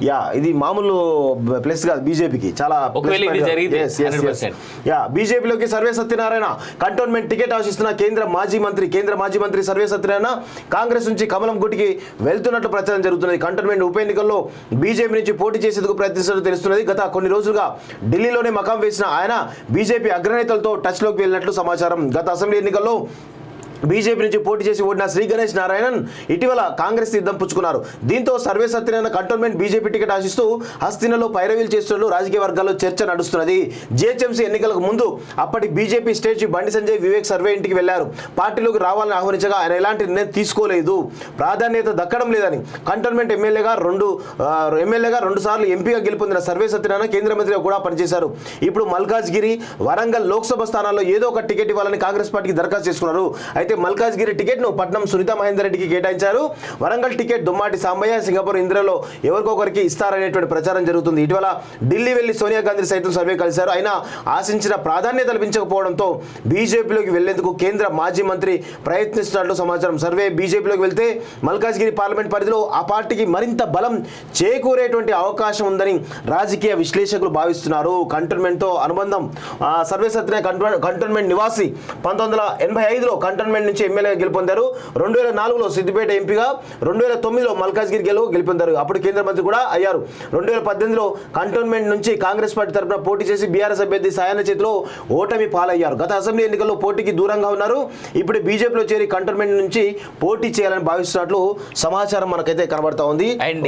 Yeah ఇది మామూలు plus కాదు బీజేపీకి చాలా బీజేపీలోకి సర్వే సత్యనారాయణ కంటోన్మెంట్ టికెట్ ఆశిస్తున్న కేంద్ర మాజీ మంత్రి సర్వే సత్యనారాయణ కాంగ్రెస్ నుంచి కమలం గుటికి వెళ్తున్నట్లు ప్రచారం జరుగుతున్నది. కంటోన్మెంట్ ఉప ఎన్నికల్లో బీజేపీ నుంచి పోటీ చేసేందుకు ప్రయత్నిస్తున్నట్టు తెలుస్తున్నది. గత కొన్ని రోజులుగా ఢిల్లీలోనే మకాం వేసిన ఆయన బీజేపీ అగ్రనేతలతో టచ్ లోకి వెళ్ళినట్లు సమాచారం. గత అసెంబ్లీ ఎన్నికల్లో బీజేపీ నుంచి పోటీ చేసి ఓడిన శ్రీ గణేష్ నారాయణన్ ఇటీవల కాంగ్రెస్ తీర్థం పుచ్చుకున్నారు. దీంతో survey Satyanarayana cantonment BJP ticket ఆశిస్తూ హస్తినలో పైరవీలు చేస్తున్నట్లు రాజకీయ వర్గాల్లో చర్చ నడుస్తున్నది. జీహెచ్ఎంసీ ఎన్నికలకు ముందు అప్పటి BJP state chief Bandi Sanjay Vivek survey ఇంటికి వెళ్లారు. పార్టీలోకి రావాలని ఆహ్వానించగా ఆయన ఎలాంటి నిర్ణయం తీసుకోలేదు. ప్రాధాన్యత దక్కడం లేదని కంటోన్మెంట్ ఎమ్మెల్యేగా రెండు సార్లు ఎంపీగా గెలుపొందిన సర్వే సత్యనారాయణ కేంద్ర మంత్రిగా కూడా పనిచేశారు. ఇప్పుడు మల్కాజ్గిరి, వరంగల్ లోక్సభ స్థానాల్లో ఏదో ఒక టికెట్ ఇవ్వాలని కాంగ్రెస్ పార్టీకి దరఖాస్తు చేసుకున్నారు. అయితే మల్కాజ్గిరి టికెట్ ను పట్నం సునీత మహేందర్ రెడ్డికి కేటాయించారు. వరంగల్ టికెట్ దుమ్మాటి సాంబయ్య, సింగపూర్ ఇంద్రలో ఎవరికొకరికి ఇస్తారనేటువంటి ప్రచారం జరుగుతుంది. ఇటీవల ఢిల్లీ వెళ్లి సోనియా గాంధీ సైతం సర్వే కలిశారు. అయినా ఆశించిన ప్రాధాన్యత లభించకపోవడంతో బీజేపీలోకి వెళ్లేందుకు కేంద్ర మాజీ మంత్రి ప్రయత్నిస్తున్నట్లు సమాచారం. సర్వే బీజేపీలోకి వెళ్తే మల్కాజ్గిరి పార్లమెంట్ పరిధిలో ఆ పార్టీకి మరింత బలం చేకూరేటువంటి అవకాశం ఉందని రాజకీయ విశ్లేషకులు భావిస్తున్నారు. కంటోన్మెంట్ తో అనుబంధం సర్వే సత్యనారాయణ కంటోన్మెంట్ నివాసి 1985లో కంటోన్మెంట్ నుంచి ఎమ్మెల్యేగా గెలుపొందారు. 2004లో సిద్దిపేట ఎంపీగా, 2009లో మల్కాజ్గిరి గెలుపొందారు. అప్పుడు కేంద్ర మంత్రి కూడా అయ్యారు. 2018లో కంటోన్మెంట్ నుంచి కాంగ్రెస్ పార్టీ తరఫున పోటీ చేసి బీఆర్ఎస్ అభ్యర్థి సాయన్న చేతిలో ఓటమి పాలయ్యారు. గత అసెంబ్లీ ఎన్నికల్లో పోటీకి దూరంగా ఉన్నారు. ఇప్పుడు బీజేపీలో చేరి కంటోన్మెంట్ నుంచి పోటీ చేయాలని భావిస్తున్నట్లు సమాచారం మనకైతే కనబడతా ఉంది. అండ్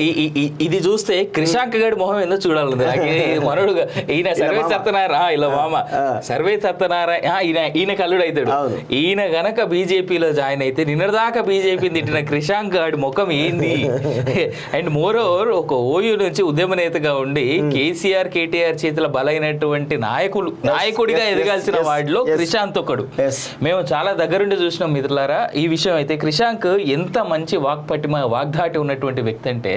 ఇది చూస్తే క్రిషాంక్ గడి మొహం ఎందుకు చూడాలి మనోడు ఈయన సర్వే సత్యనారాయణ ఇలా మామ సర్వే సత్యనారాయణ ఈయన కల్లుడు అవుతాడు. ఈయన గనక బీజేపీలో జాయిన్ అయితే నిన్నదాకా బీజేపీని తిట్టిన క్రిషాంక్ గాడి ముఖం ఏంది. అండ్ మోర్ ఓవర్ ఒక ఓయూ నుంచి ఉద్యమ నేతగా ఉండి కేసీఆర్ కేటీఆర్ చేతిలో బలైనటువంటి నాయకుడిగా ఎదగాల్సిన వాడిలో క్రిషాంత్ ఒకడు. మేము చాలా దగ్గరుండి చూసినాం మిత్రులారా ఈ విషయం. అయితే క్రిషాంక్ ఎంత మంచి వాగ్దాటి ఉన్నటువంటి వ్యక్తి అంటే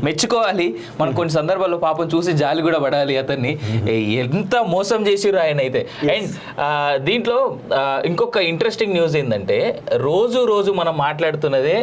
మెచ్చుకోవాలి. మనం కొన్ని సందర్భాల్లో పాపం చూసి జాలి కూడా పడాలి అతన్ని. ఎంత మోసం చేసిరు ఆయన అయితే. అండ్ దీంట్లో ఇంకొక ఇంట్రెస్టింగ్ న్యూస్ ఏంటంటే రోజు మనం మాట్లాడుతున్నదే